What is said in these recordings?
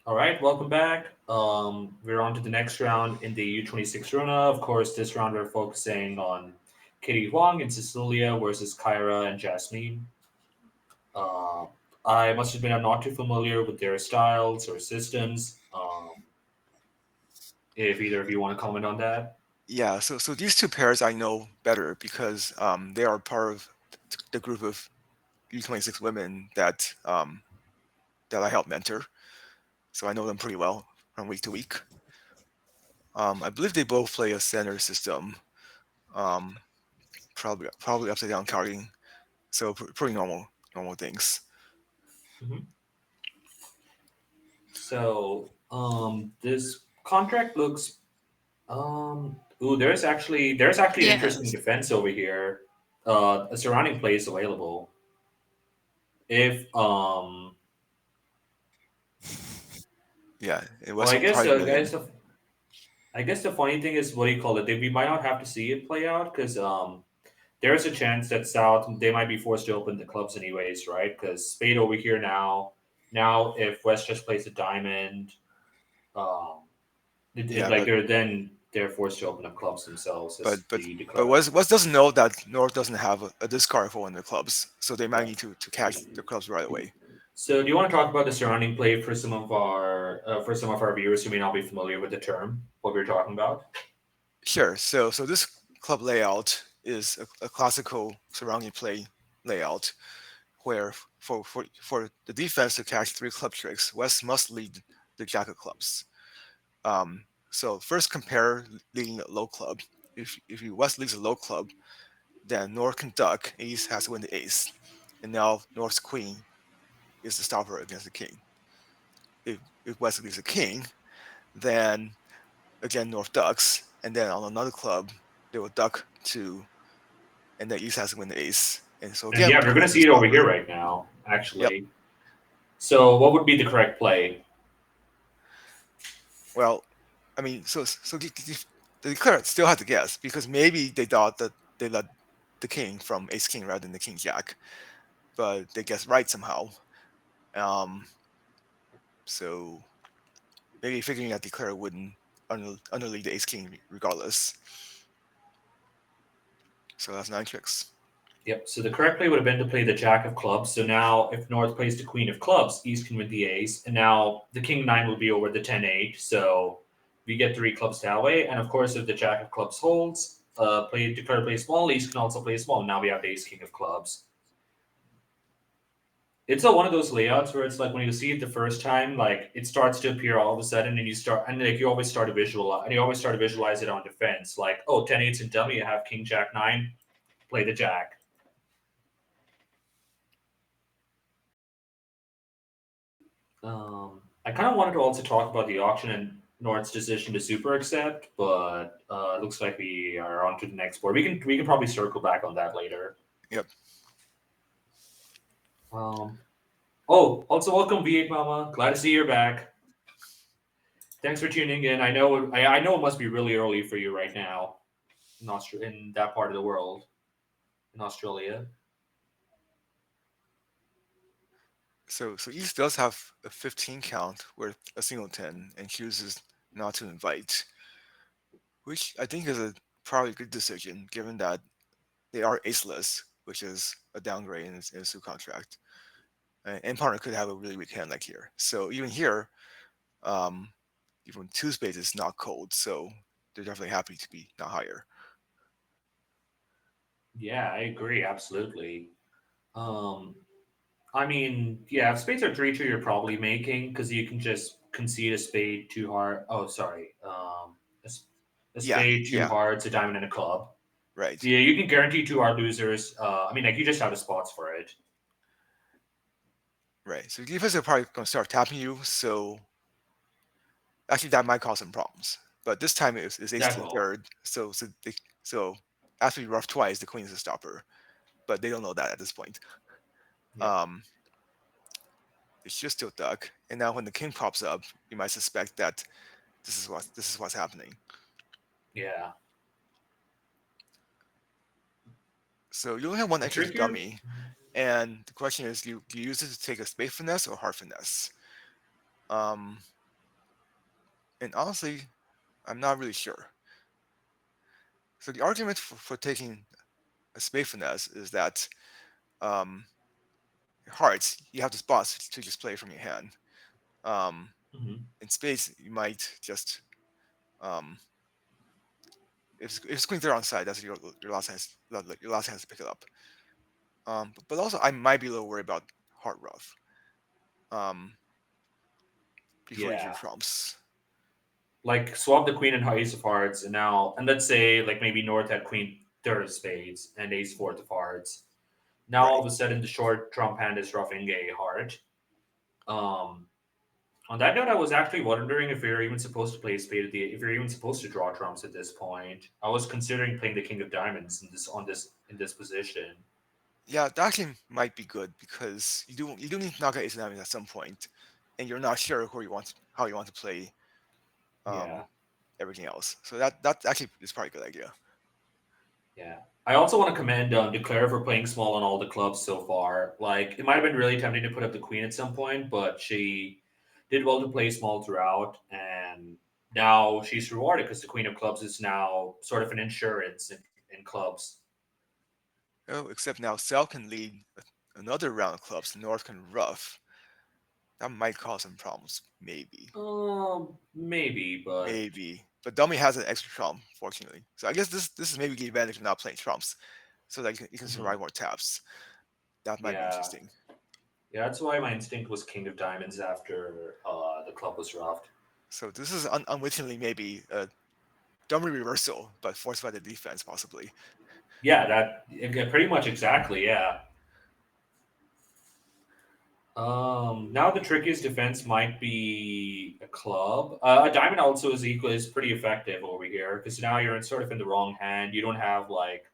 All right, welcome back. We're on to the next round in the U26 Rona. Of course, this round we're focusing on Katie Huang and Cecilia versus Kyra and Jasmine. Uh, I must admit I'm not too familiar with their styles or systems. If either of you want to comment on that. Yeah, so these two pairs I know better because they are part of the group of U26 women that I help mentor. So I know them pretty well from week to week. I believe they both play a center system, um, probably upside down carding. So pretty normal things. hmm this contract looks. There's actually an interesting Yes. defense over here. A surrounding play is available. If Yeah, it well, was probably winning. I guess the funny thing is what do you call it? We might not have to see it play out because there's a chance that South they might be forced to open the clubs anyways, right? Because Spade over here now. Now, if West just plays a diamond, um, Yeah, like they're forced to open up clubs themselves but as but the but declare. West doesn't know that North doesn't have a discard for one of their clubs, so they might Yeah. need to catch the clubs right away. So, do you want to talk about the surrounding play for some of our viewers who may not be familiar with the term? What we're talking about? Sure. So this club layout is a classical surrounding play layout where for the defense to catch three club tricks, West must lead the jack of clubs. So first compare leading a low club. If you West leads a low club, then North can duck, Ace has to win the ace. And now North's queen is the stopper against the king. If West leads a king, then again North ducks, and then on another club they will duck to, and then East has to win the ace. And so And again yeah, we're going Queen to is the see it over here stopper. right now, Yep. actually. So, what would be the correct play? Well, I mean, the declarant still had to guess because maybe they thought that they let the king from ace king rather than the king jack, but they guessed right somehow. Um, so maybe figuring that declarant wouldn't underlead the ace king regardless. So that's nine tricks. Yep. So the correct play would have been to play the Jack of Clubs. So now, if North plays the Queen of Clubs, East can win the Ace, and now the King Nine will be over the 10-8. So we get three clubs that way. And of course, if the Jack of Clubs holds, play small. East can also play small. Now we have the Ace King of Clubs. It's one of those layouts where it's like when you see it the first time, like it starts to appear all of a sudden, and like you always start to visualize, and you always start to visualize it on defense. Like, oh, 10-8's in dummy. I have King Jack Nine, play the Jack. I kind of wanted to also talk about the auction and North's decision to super accept, but it looks like we are on to the next board. We can probably circle back on that later. Yep. Um, oh, also welcome V8 Mama. Glad to see you're back. Thanks for tuning in. I know it must be really early for you right now in that part of the world in Australia. So East does have a 15 count with a singleton and chooses not to invite, which I think is a probably good decision given that they are aceless, which is a downgrade in a suit contract. And partner could have a really weak hand like here. So even here, um, even two spades is not cold, so they're definitely happy to be not higher. Yeah, I agree absolutely. Um, I mean, yeah, if spades are 3-2, you're probably making because you can just concede a spade two hard. Oh, sorry. A Yeah, spade two yeah, hearts, a diamond, and a club. right, Yeah, you can guarantee two hard losers. I mean, like you just have the spots for it. right. So defense are probably going to start tapping you. So actually, that might cause some problems. But this time it's ace That king will. third. So after you rough twice, the queen is a stopper. But they don't know that at this point. Yeah. Um, it should still duck. And now when the king pops up, you might suspect that this is what's happening. Yeah. So you only have one The entry to trickier. dummy, and the question is, do you use it to take a spade finesse or heart finesse? Um, And honestly, I'm not really sure. So the argument for taking a spade finesse is that um, hearts, you have the spots to just play from your hand. Um, Hmm. in spades, you might just um, if queen's there on side, that's your last your last hand to pick it up. But also, I might be a little worried about heart rough before you drew Yeah. trumps. Like swap the queen and ace of hearts, and let's say like maybe North had queen third of spades and ace fourth of hearts. Now all Right. of a sudden the short trump hand is roughing a heart. Um, on that note, I was actually wondering if you're even supposed to play spade if you're even supposed to draw trumps at this point. I was considering playing the king of diamonds in this position. Yeah, that actually might be good because you do need to knock out ace of diamonds at some point, and you're not sure how you want to play Yeah. um, everything else. So that actually is probably a good idea. Yeah. I also want to commend Declare for playing small on all the clubs so far. Like, it might have been really tempting to put up the queen at some point, but she did well to play small throughout. And now she's rewarded because the queen of clubs is now sort of an insurance in clubs. Oh, except now Cell can lead another round of clubs. North can rough. That might cause some problems, maybe. Maybe, but Maybe. But Dummy has an extra trump, fortunately. So I guess this is maybe the advantage of not playing trumps, so that you can mhm. survive more taps. That might be Yeah. interesting. Yeah, that's why my instinct was king of diamonds after the club was roughed. So this is unwittingly maybe a Dummy reversal, but forced by the defense, possibly. Yeah, pretty much exactly, yeah. Now the trickiest defense might be a club. A diamond also is pretty effective over here because now you're in sort of in the wrong hand. You don't have like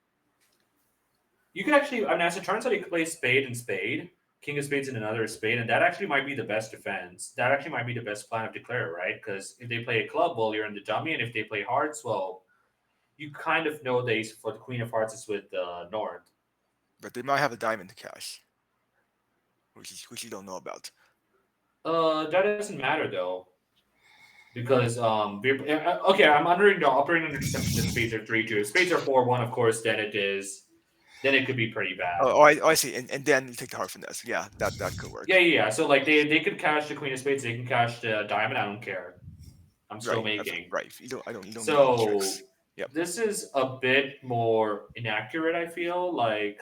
you could actually. I mean, as it turns out, you could play spade and spade, king of spades and another spade, and that actually might be the best defense. That actually might be the best plan of declare, right? Because if they play a club, well, you're in the dummy, and if they play hearts, well, you kind of know the ace for the queen of hearts is with North. But they might have a diamond to cash, which you don't know about. That doesn't matter though. Because okay, I'm operating under the assumption that spades are 3-2. If spades are 4-1, of course, then it could be pretty bad. I see. And then you take the heart finesse. Yeah, that could work. Yeah. So like they could cash the queen of spades, they can cash the diamond. I don't care. I'm still Right. That's making. right. You don't need any So tricks. Yep. this is a bit more inaccurate. I feel like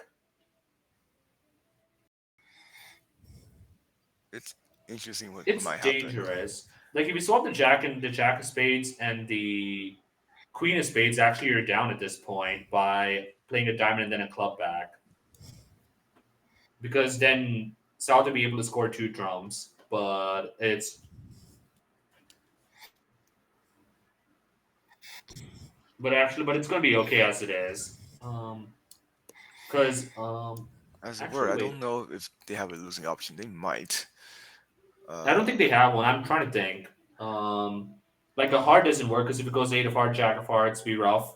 It's interesting what it's might happen. dangerous. Like if you swap the jack of spades and the queen of spades, actually you're down at this point by playing a diamond and then a club back. Because then South will be able to score two drums, but it's going to be okay as it is. Because As it were, actually I don't wait, know if they have a losing option. They might. I don't think they Uh, have one. I'm trying to think. Like a heart doesn't work because if it goes eight of heart, jack of hearts, be rough.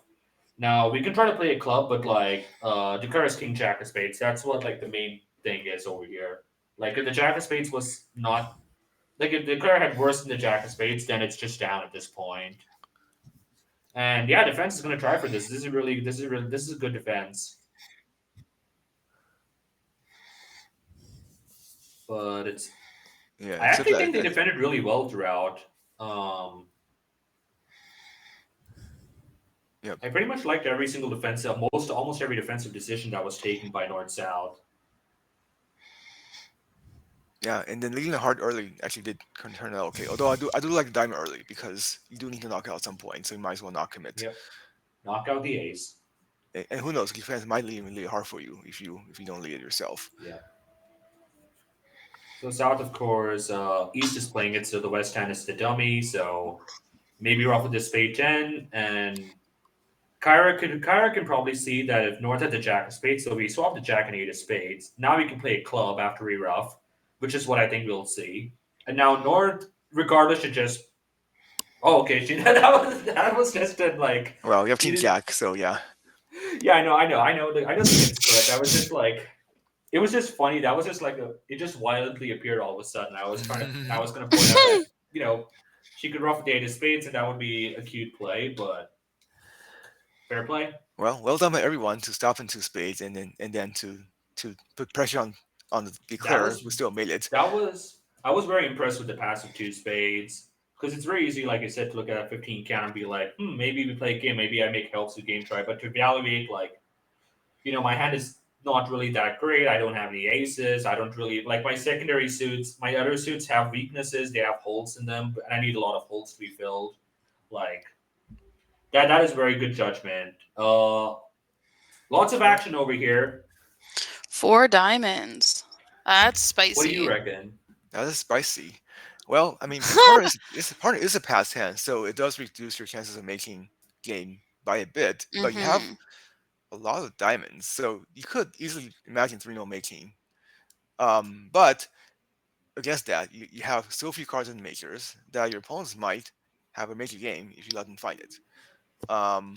Now we can try to play a club, but like Ducaris King Jack of Spades. That's what like the main thing is over here. Like if the Jack of Spades was not like if the player had worse than the Jack of Spades, then it's just down at this point. And yeah, defense is going to try for this. This is a good defense, but it's. yeah. I Except actually think that, they defended really well throughout. Um, yep. I pretty much liked every single defensive, almost every defensive decision that was taken by North South. Yeah, and then leading the heart early actually did turn out okay. Although I do like the diamond early because you do need to knock out at some point, so you might as well not commit. Yep, knock out the ace. And who knows, defense might lead hard for you if you don't lead it yourself. Yeah. So South, of course, East is playing it, so the West hand is the dummy. So maybe rough with the spade 10, and Kyra can probably see that if North had the jack of spades, so we swap the jack and eight of spades. Now we can play a club after we rough, which is what I think we'll see. And now North, regardless, should just okay. That was just a, like Well, you have he King did. Jack, so yeah. Yeah, I know the hint's correct. I was just like it was just funny. That was just like it just violently appeared all of a sudden. I was gonna point out that you know She could ruff the 8 of spades, and that would be a cute play, but fair play. Well done by everyone to stop into spades and then to put pressure on the That declarer was who still made it. that was I was very impressed with the pass of 2 spades because it's very easy, like I said, to look at a 15 count and be like, maybe we play a game, maybe I make helps to game try, but to evaluate like my hand is not really that great. I don't have any aces. I don't really like my secondary suits. My other suits have weaknesses. They have holes in them, and I need a lot of holes to be filled. Like that is very good judgment. Lots of Four. action over here. 4 diamonds. That's What do you spicy. reckon? That is spicy. Well, I mean, partner is a pass hand, so it does reduce your chances of making game by a bit. But you have Mm-hmm. a lot of diamonds, so you could easily imagine 3-0 making. But against that, you have so few cards in makers that your opponents might have a major game if you let them find it. Um,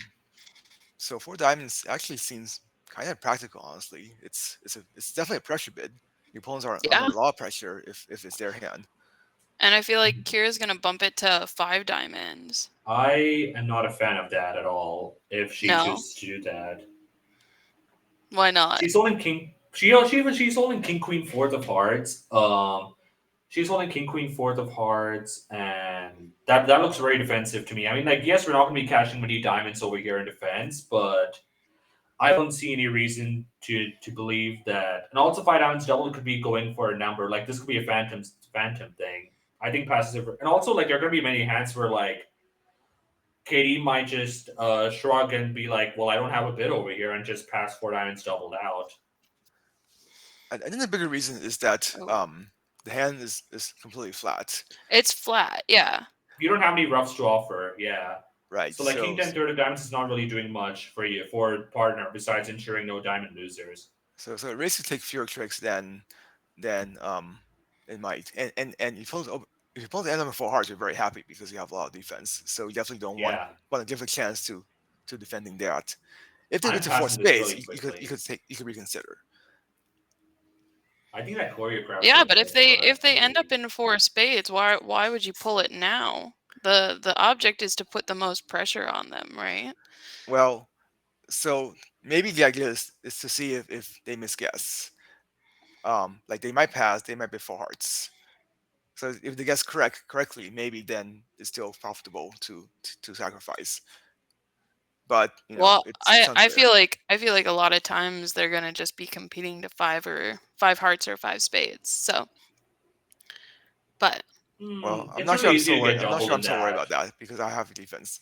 so 4 diamonds actually seems kind of practical, honestly. It's definitely a pressure bid. Your opponents are under Yeah. a lot of pressure if it's their hand. And I feel like Kira's gonna bump it to 5 diamonds. I am not a fan of that at all. If she No. chooses to do that, Why not? she's holding king. She's holding king queen fourth of hearts. She's holding king queen fourth of hearts, and that looks very defensive to me. I mean, like yes, we're not going to be cashing many diamonds over here in defense, but I don't see any reason to believe that. And also, 5 diamonds double could be going for a number. Like this could be a phantom thing. I think passes over, and also like there are going to be many hands where like Katie might just shrug and be like, "Well, I don't have a bid over here," and just pass 4 diamonds doubled out. And then the bigger reason is that Oh. the hand is completely flat, It's flat, yeah. You don't have any roughs to offer, yeah. right? So like king So 10 third of diamonds is not really doing much for you for partner besides ensuring no diamond losers. so it raises take fewer tricks than it might. And if you pull the end of 4 hearts, you're very happy because you have a lot of defense. So you definitely don't want Yeah, want to give a chance to defending that. If they I'm get to 4 passing this spades, really quickly. you could reconsider. I think that choreographed Yeah, so but if good, they but if they end maybe. up in 4 spades, why would you pull it now? The object is to put the most pressure on them, right? Well, so maybe the idea is to see if they misguess. Like they might pass, they might be 4 hearts. So if they guess correctly, maybe then it's still profitable to sacrifice. But Well, it's unclear. I feel like a lot of times they're gonna just be competing to 5 hearts or 5 spades. So, but Well, I'm It's not sure really I'm easy so to worried. get I'm not doubled sure in I'm so worried that. about that because I have defense.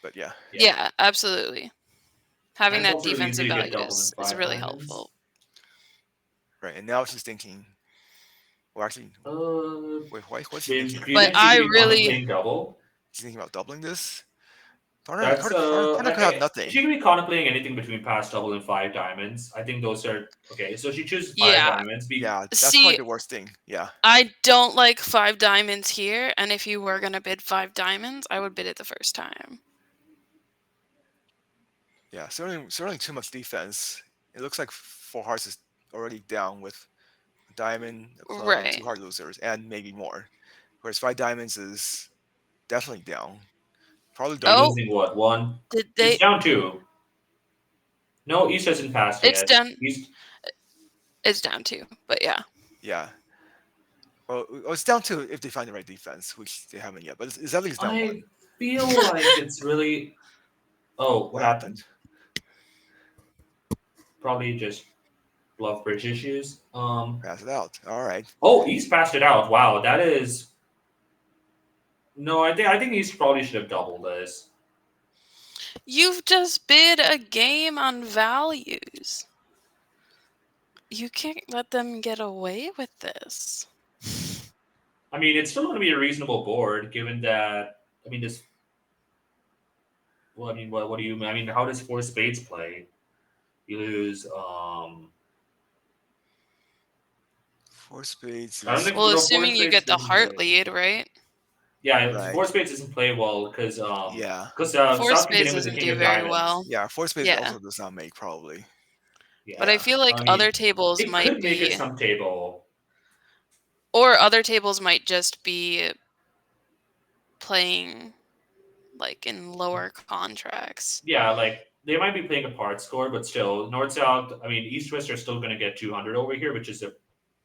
But yeah, Yeah. yeah, absolutely. And Having it's that also really easy defensive to get value doubled in is five really diamonds. helpful. right. And now she's thinking. Well, actually, Uh, what's she do thinking? you But think she I could be really contemplating double? She's thinking about doubling this. That's Partner could have she nothing. could be contemplating anything between pass double and 5 diamonds. I think those are okay. So she chooses five yeah. diamonds. Yeah, that's probably See, the worst thing. Yeah, I don't like 5 diamonds here, and if you were gonna bid 5 diamonds, I would bid it the first time. yeah. Certainly too much defense. It looks like 4 hearts is already down with a diamond, a club, and Right. 2 heart losers, and maybe more. Whereas 5 diamonds is definitely down. Probably Oh, double. Losing what one? did It's they? down two. No, East hasn't passed It's yet. down. East. It's down 2, but yeah. Yeah. Well, it's down to if they find the right defense, which they haven't yet. But it's at least down I one. feel like it's really. Oh, what What happened? happened? Probably just bluff bridge issues. Pass it out. All right. Oh, East passed it out. Wow, that is. No, I think East probably should have doubled this. You've just bid a game on values. You can't let them get away with this. I mean, it's still going to be a reasonable board, given that. I mean, this. Well, I mean, what do you? I mean, how does four spades play? You lose. 4 spades I don't is think Well, four assuming you spades get the doesn't heart play. lead, right? Yeah, right. four spades doesn't play well because Yeah. Four South can get spades in with the doesn't king do of very diamonds. well. Yeah. 4 spades Yeah. also does not make probably. But I Yeah, feel like I other mean, tables it might could make it be, some table. or other tables might just be playing like in lower contracts. Yeah, like they might be playing a part score, but still, North South. I mean, East West are still going to get 200 over here, which is a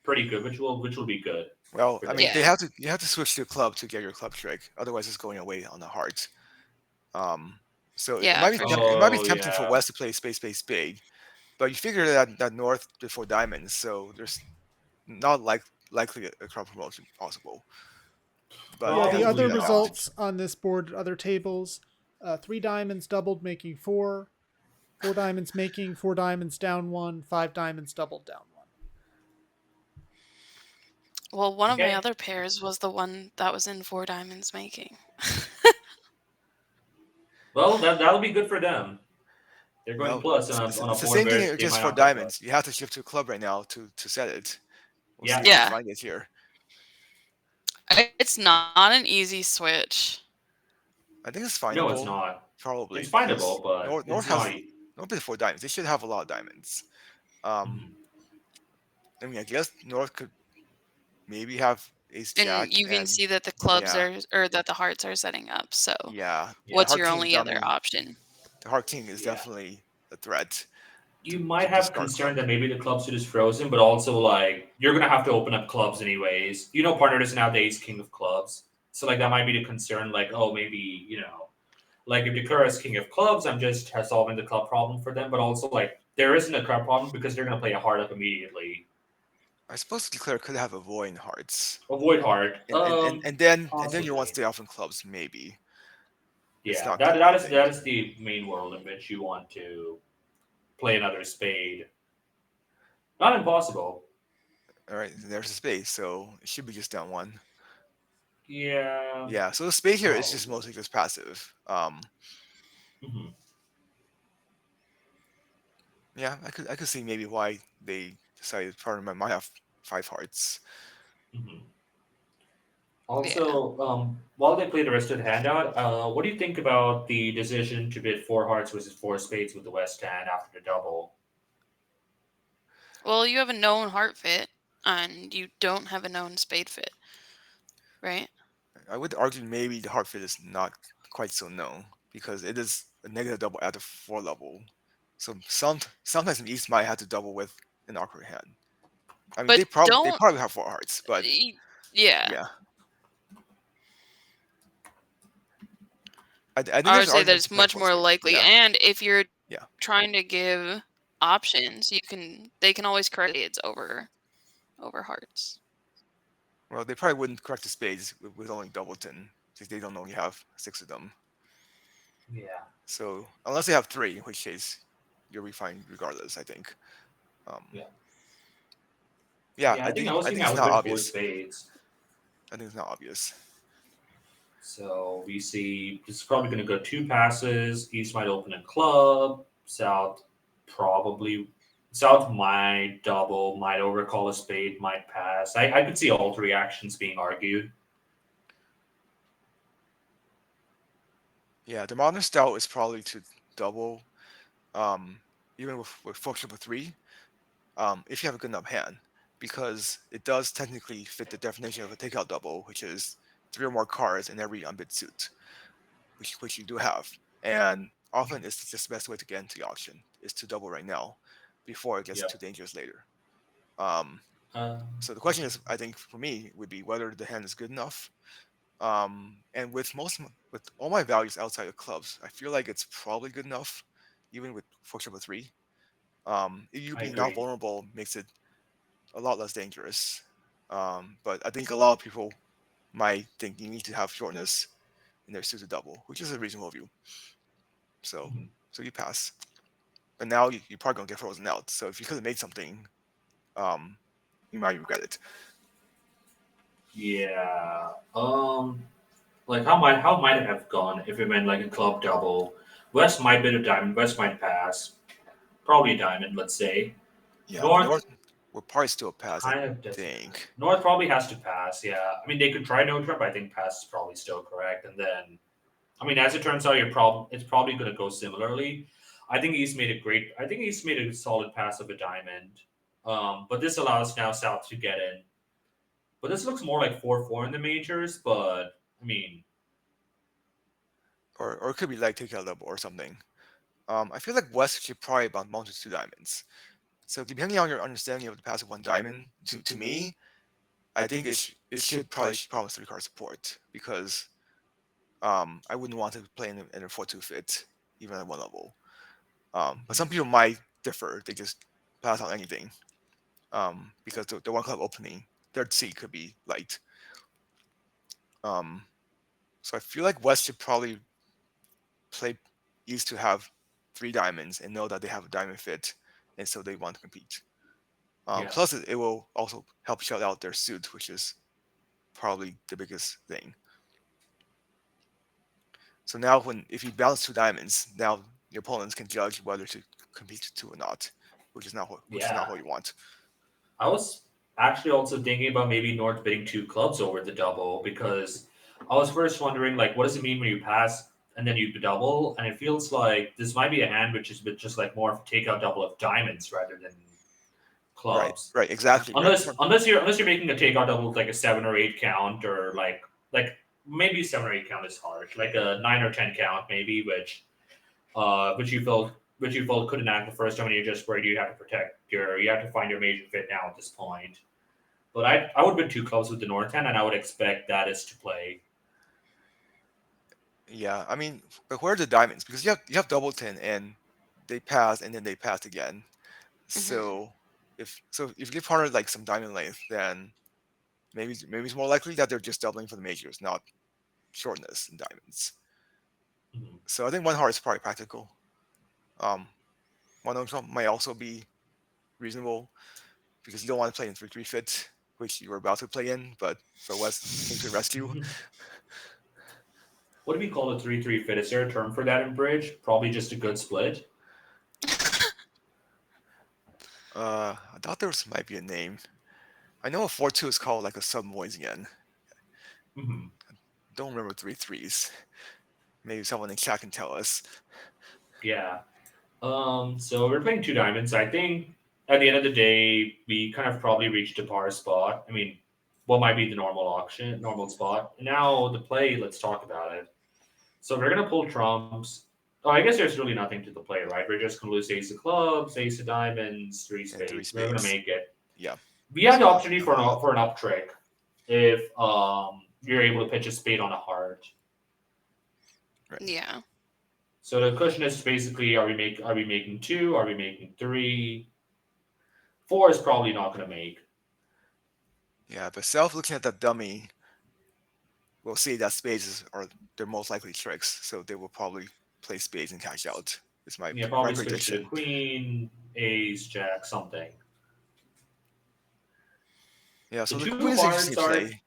pretty good, which will be good. Well, For I them. mean, Yeah. you have to switch to a club to get your club trick. Otherwise, it's going away on the heart. Um, so Yeah, for it sure. might be Oh tempting for yeah. West to play space big, but you figure that North before diamonds, so there's not likely a crowd promotion possible. But Yeah, they have the to Probably keep other that not. results advantage. on this board, other tables, 3 diamonds doubled, making 4. 4 diamonds making, 4 diamonds down 1, 5 diamonds doubled down 1. Well, one of my Okay. other pairs was the one that was in 4 diamonds making. Well, that'll be good for them. They're going Well, plus on a it's the board same where thing they just might for not get plus. diamonds. You have to shift to a club right now to set it. We'll see Yeah. if they Yeah. find it here. It's not an easy switch. I think it's No, it's findable, not. probably, It's because findable, but North it's not. has North plays 4 diamonds. They should have a lot of diamonds. Um, Mhm. I mean, I guess North could maybe have Ace And Jack you can and see that the clubs yeah, are, or that the hearts are setting up. So yeah, Yeah. the what's Heart your King only other dominant. option? The Heart King is Yeah. definitely a threat You might to have discard concern club. that maybe the club suit is frozen, but also like you're gonna have to open up clubs anyways. Partner doesn't have the ace king of clubs, so like that might be the concern. Like, oh, maybe like if Dakura is king of clubs, I'm just solving the club problem for them. But also like there isn't a club problem because they're gonna play a heart up immediately. I suppose Declare could have avoid hearts, Avoid heart, and then you want to possibly. stay off in clubs. Maybe it's Yeah, not that good. I that is think. that is the main world in which you want to play another spade. Not impossible. All right, there's a space, so it should be just down 1. Yeah, Yeah, so the spade here is just probably. mostly just passive. Hmm. Yeah, I could see maybe why they decided partner might have 5 hearts. Hmm. Yeah. Also, while they play the rest of the handout, what do you think about the decision to bid 4 hearts versus 4 spades with the West hand after the double? Well, you have a known heart fit and you don't have a known spade fit, right? I would argue maybe the heart fit is not quite so known because it is a negative double at the 4 level. So sometimes the East might have to double with an awkward hand. I mean, But they don't. probably have 4 hearts, but Yeah. yeah, I think I would there's an say that argument it's to play much 4 more spades. likely. Yeah, And if you're yeah. trying to give options, they can always correct it's over hearts. Well, they probably wouldn't correct the spades with only doubleton since they don't only have 6 of them. Yeah. So unless they have 3, in which case you're refined regardless. I think. Um, Yeah. yeah, Yeah, I was I thinking think I it's would not bid four obvious. spades. I think it's not obvious. So we see this is probably going to go 2 passes. East might open a club. Probably. South might double, might overcall a spade, might pass. I could see all 3 actions being argued. Yeah, the modern style is probably to double, um, even with fork triple 3, if you have a good enough hand, because it does technically fit the definition of a takeout double, which is 3 or more cards in every unbid suit, which you do have. And often it's just the best way to get into the auction is to double right now, before it gets too Yep. dangerous later. Um, Uh, so the question is, I think for me, would be whether the hand is good enough. And with all my values outside of clubs, I feel like it's probably good enough, even with fork triple 3. You I being not agree. vulnerable makes it a lot less dangerous. But I think a lot of people might think you need to have shortness in their suited double, which is a reasonable view. So Mhm. so you pass. But now you're probably gonna get frozen out. So if you could have made something, um, you might regret it. Yeah. Like how might it have gone if it meant like a club double? West might bid a diamond. West might pass. Probably a diamond. Let's say. Yeah, but North North will probably still pass, I kind of doesn't. think. North probably has to pass. Yeah. I mean, they could try no trip. I think pass is probably still correct. And then, I mean, as it turns out, it's probably going to go similarly. I think East made a solid pass of a diamond. But this allows now South to get in. But this looks more like 4-4 in the majors. But I mean, or it could be like take out double or something. I feel like West should probably bounce to 2 diamonds. So depending on your understanding of the passive 1 diamond, to me, I think it should probably promise 3 card support because I wouldn't want to play in a 4-2 fit even at 1 level. But some people might differ. They just pass on anything because the 1 club opening, third seed could be light. Um, so I feel like West should probably play East to have 3 diamonds and know that they have a diamond fit, and so they want to compete. Yeah. Plus, it will also help shut out their suit, which is probably the biggest thing. So now, if you balance 2 diamonds, now your opponents can judge whether to compete to or not, which is not Yeah. what you want. I was actually also thinking about maybe North bidding 2 clubs over the double because I was first wondering like what does it mean when you pass and then you double, and it feels like this might be a hand which is a bit just like more of a takeout double of diamonds rather than clubs. Right, exactly. Unless you're making a takeout double with like a 7 or 8 count, or like maybe 7 or 8 count is harsh, like a 9 or 10 count maybe, which you felt couldn't act the first time, and you're just worried you have to you have to find your major fit now at this point. But I would win 2 clubs with the North hand, and I would expect that is to play. Yeah, I mean, but where are the diamonds? Because you have double 10 and they pass and then they pass again. Hmm. So if you give partner like some diamond length, then maybe it's more likely that they're just doubling for the majors, not shortness in diamonds. Mhm. So I think 1 heart is probably practical. Um, 1 might also be reasonable because you don't want to play in 3-3 fit, which you were about to play in, but West came to rescue. What do we call a 3-3 fit? Is there a term for that in bridge? Probably just a good split. I thought might be a name. I know a 4-2 is called like a sub again. Hmm. Don't remember 3-3s. Maybe someone in chat can tell us. Yeah. So we're playing 2 diamonds. I think at the end of the day, we kind of probably reached a par spot. I mean, what might be the normal spot. Now the play. Let's talk about it. So we're gonna pull trumps. Oh, I guess there's really nothing to the play, right? We're just gonna lose ace of clubs, ace of diamonds, three And 3 spades. We're gonna spades. make it. Yeah. We have the So opportunity for an up trick if you're able to pitch a spade on a heart. right. Yeah. So the question is basically, are we making 2? Are we making 3? 4 is probably not gonna make. Yeah, but self looking at that dummy will see that are their most likely tricks, so they will probably play spades and cash out. Is Yeah, my probably switch to the prediction. queen, ace, jack, something. Yeah, The so the two queen is interesting hearts to are. play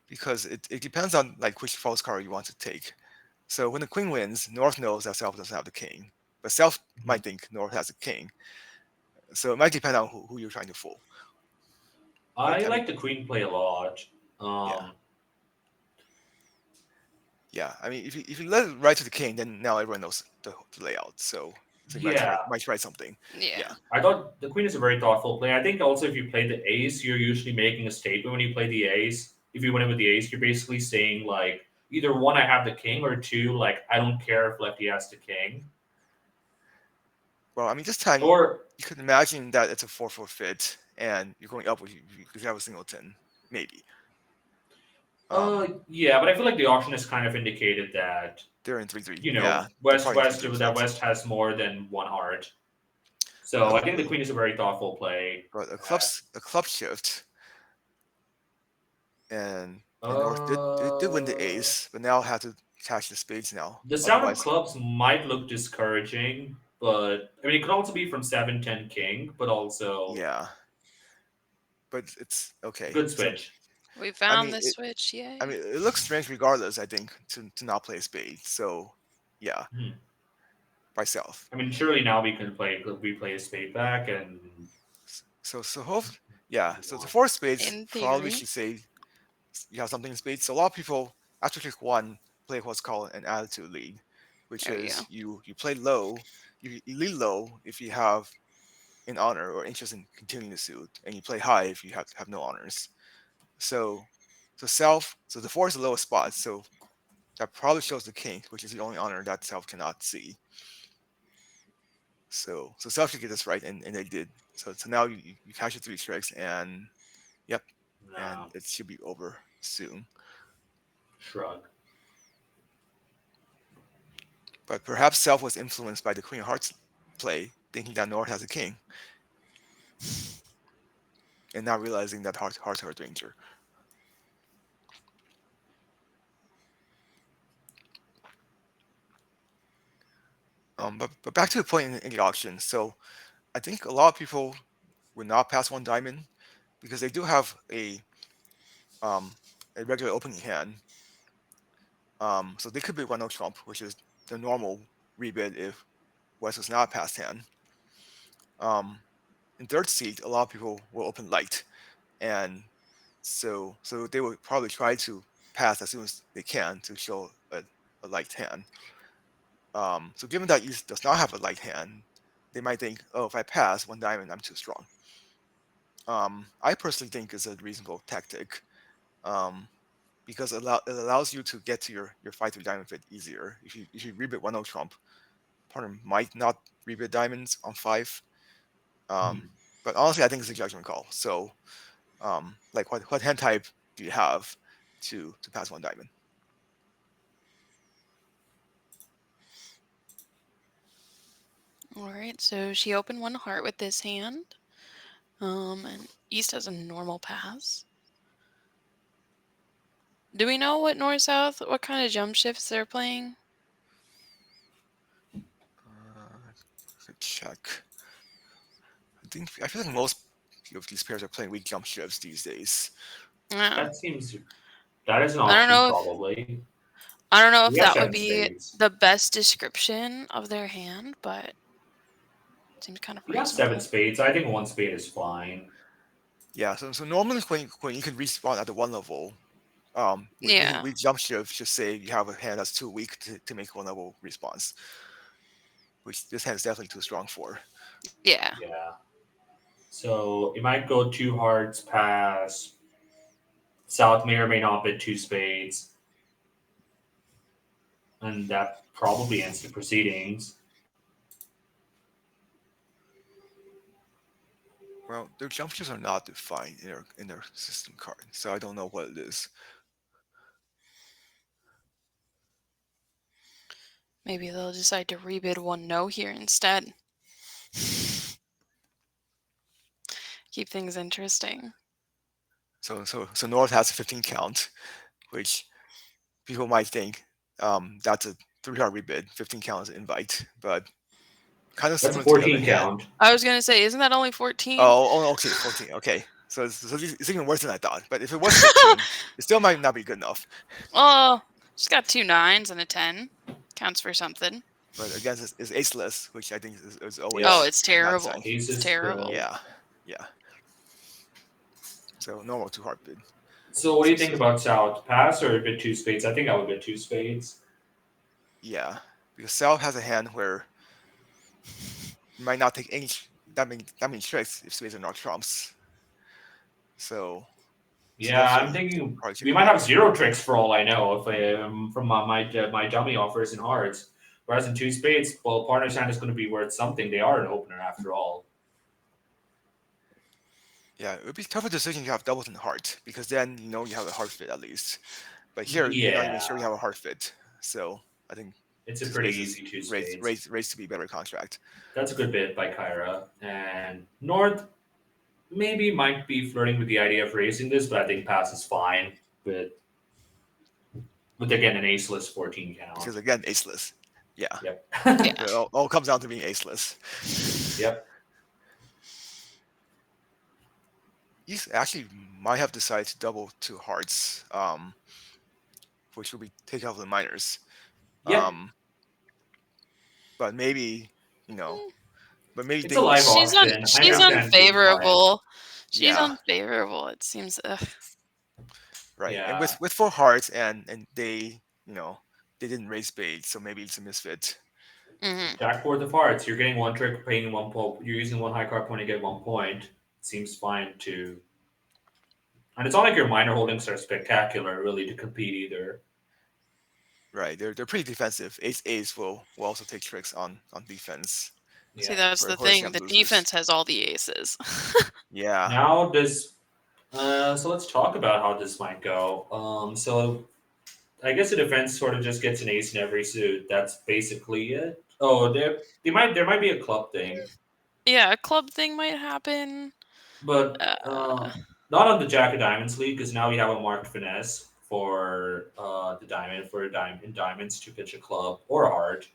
because it depends on like which false card you want to take. So when the queen wins, North knows that Self doesn't have the king, but Self Mhm. might think North has the king. So it might depend on who you're trying to fool. But I I mean, like the queen play a lot. yeah, Um, yeah. I mean, if you let it right to the king, then now everyone knows the layout. So you yeah, might try something. Yeah, Yeah. I thought the queen is a very thoughtful play. I think also if you play the ace, you're usually making a statement when you play the ace. If you win it with the ace, you're basically saying like either one, I have the king, or two, like I don't care if lefty has the king. well, I mean, this time Or you could imagine that it's a 4-4 fit, and you're going up with you have a singleton, maybe. yeah, but I feel like the auction has kind of indicated that They're in 3-3. you Yeah, know they're West probably in West 3-3 that fit. West has more than one heart. So I think the queen is a very thoughtful play. But Uh, a club shift, and North did win the uh, ace, but now have to catch the spades now. the sound of Otherwise, clubs might look discouraging, but I mean it could also be from 7-10 king, but also yeah. But it's okay. good So switch. We I found mean, the switch. Yay. it looks strange regardless. I think to not play a spade. So yeah, Hmm. by self. I mean surely now we play a spade back and So hope yeah. So the one. four spades In probably theory. should say you have something in spades. So a lot of people after trick one play what's called an attitude lead, which There we go. is you play low, you lead low if you have an honor or interest in continuing the suit, and you play high if you have no honors. So so the four is the lowest spot. So that probably shows the king, which is the only honor that self cannot see. So self should get this right, and they did. So now you cash your 3 tricks, and yep, and No. it should be over soon. Shrug. But perhaps self was influenced by the Queen of Hearts play, thinking that North has a king, and not realizing that hearts are a danger. But back to the point in the auction. So I think a lot of people would not pass 1 diamond because they do have a regular opening hand. So they could be 1-0 trump, which is the normal rebid if West was not a passed hand. In third seed, a lot of people will open light, and so they will probably try to pass as soon as they can to show a light hand. So given that East does not have a light hand, they might think, oh, if I pass 1 diamond, I'm too strong. I personally think it's a reasonable tactic because it allows you to get to your 5-3 diamond fit easier. If you rebid 1-0 trump, partner might not rebid diamonds on 5. But honestly, I think it's a judgment call. So, like, what hand type do you have to pass 1 diamond? All right, so she opened 1 heart with this hand. And East has a normal pass. Do we know what north-south, what kind of jump shifts they're playing? Check. I feel like most of these pairs are playing weak jump shifts these days. That is an I don't option, know if probably. that We have would 7 be spades. the best description of their hand, but it seems kind of We have 7 reasonable. spades. I think 1 spade is fine. Yeah, so normally when you can respawn at the 1 level, Yeah. we jump shift just say you have a hand that's too weak to make 1 level response, which this hand is definitely too strong for. Yeah. Yeah. So it might go 2 hearts pass. South may or may not bid 2 spades. And that probably ends the proceedings. Well, their jump shifts are not defined in their system card, so I don't know what it is. Maybe they'll decide to rebid 1 no here instead. Keep things interesting. So North has a 15 count, which people might think that's a 3-heart rebid. 15 count is an invite, but kind of That's a similar to the other 14 hand. count. I was going to say, isn't that only 14? Oh, okay, 14. Okay, so it's even worse than I thought. But if it was 15, it still might not be good enough. Oh, she's got 2 9s and a 10. Counts for something. But again, it's aceless, which I think is always. Yeah. Oh, it's a bad terrible. sign. Ace It's is terrible. good. Yeah. So normal 2-heart bid. So what do you think about South? Pass or bid 2 spades? I think I would bid 2 spades. Yeah, because South has a hand where you might not take that many tricks if spades are not trumps. So Yeah, I'm thinking we might have 0 tricks for all I know if from my dummy offers in hearts. Whereas in 2 spades, well, partner's hand is going to be worth something. They are an opener after all. Yeah, it would be a tougher decision to have doubles in heart because then you have a heart fit at least. But here you're not even sure you have a heart fit. So I think it's a pretty easy 2 spades. Raise to be better contract. That's a good bid by Kyra. And North maybe might be flirting with the idea of raising this, but I think pass is fine with again an aceless 14 count. Because again, aceless. Yeah. Yep. It all comes down to being aceless. Yep. You actually might have decided to double 2 hearts, which will be take out the minors. Yeah. But maybe it's a live She's auction. she's unfavorable. She's unfavorable. It seems. Right. Yeah. And with 4 hearts and they they didn't raise spades, so maybe it's a misfit. Mm-hmm. Jack fourth of hearts. You're getting 1 trick, paying 1 point. You're using 1 high card point to get 1 point. Seems fine too. And it's not like your minor holdings are spectacular, really, to compete either. Right. They're pretty defensive. Ace will also take tricks on defense. See, Yeah. that's For the horse thing. and The losers. defense has all the aces. Yeah. Now this. So let's talk about how this might go. So I guess the defense sort of just gets an ace in every suit. That's basically it. Oh, there might be a club thing, Yeah, a club thing might happen. but Uh, not on the Jack of Diamonds league because now we have a marked finesse for the diamond for a dime in diamonds to pitch a club or a heart.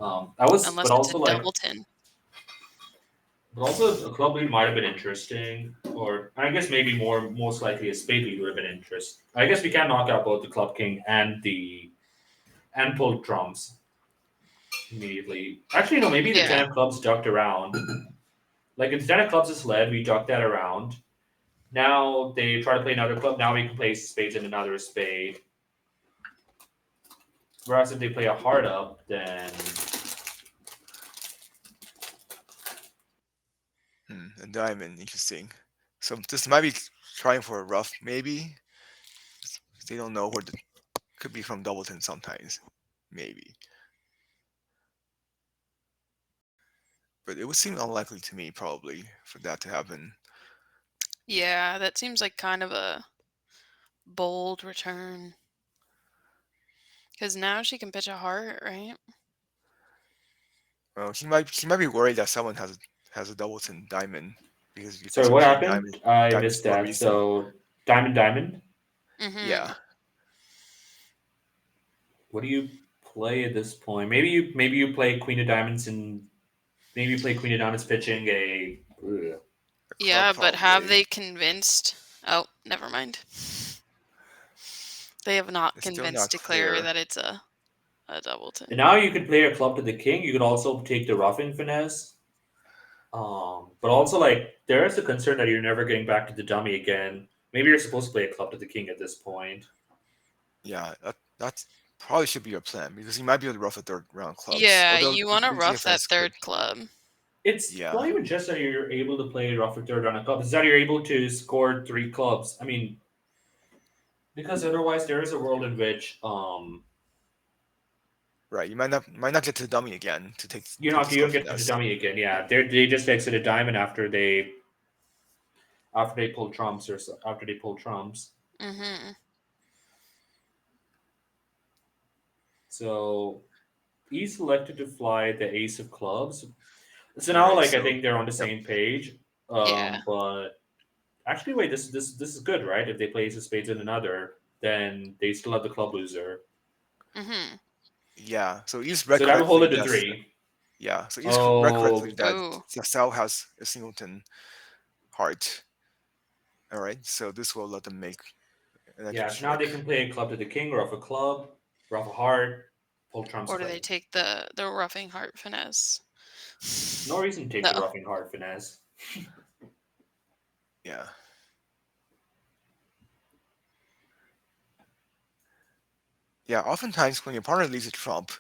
unless But it's a also like, doubleton. but also a club lead might have been interesting, or I guess maybe most likely a spade lead would have been interesting. I guess we can knock out both the club king and pull trumps immediately. Actually, no, maybe the Yeah. 10 of clubs ducked around. Like if the 10 of clubs is led, we duck that around. Now they try to play another club. Now we can play spades and another spade. Whereas if they play a heart up, then A diamond. Interesting. So this might be trying for a ruff, maybe. They don't know where the could be from doubleton sometimes. Maybe. But it would seem unlikely to me, probably, for that to happen. Yeah, that seems like kind of a bold return. Because now she can pitch a heart, right? Well, she might be worried that someone has a doubleton diamond because if you sorry, pitch a what king happened? I diamond's missed more that. recent. So diamond. Mm-hmm. Yeah. What do you play at this point? Maybe you play Queen of Diamonds and maybe you play Queen of Diamonds pitching a. Ugh. A club, Yeah, but have probably. they convinced? Oh, never mind. They have not It's still convinced not Declare clear. that it's a doubleton. And now you can play a club to the king. You could also take the roughing finesse. But also like there is a concern that you're never getting back to the dummy again. Maybe you're supposed to play a club to the king at this point. Yeah, that's probably should be your plan because you might be able to ruff a third round clubs. Yeah, Although you want to the rough that defense third could. club. It's Yeah. not even just that you're able to play rough or third on a club. It's that you're able to score 3 clubs. I mean, because otherwise there is a world in which Right, you might not get to the dummy again to take you the don't score get to the finesse. dummy again. Yeah, they just exit a diamond after they pull trumps or after they pull trumps. Mm-hmm. So he selected to fly the ace of clubs. So now, Alright, like I so think they're on the yep. same page. Yeah. But actually, wait, this is good, right? If they play ace of spades in another, then they still have the club loser. Mm-hmm. Yeah, so East read So that would hold correctly it to that 3. yeah, so East read correctly Oh, that Oh. Sal has a singleton heart. Alright, so this will let them make an extra yeah. So now trick. they can play a club to the king, rough a club, rough a heart, pull trumps Or do they clean. take the roughing heart finesse? No reason to take the No. roughing heart finesse. Yeah. Yeah, oftentimes when your partner leads a trump,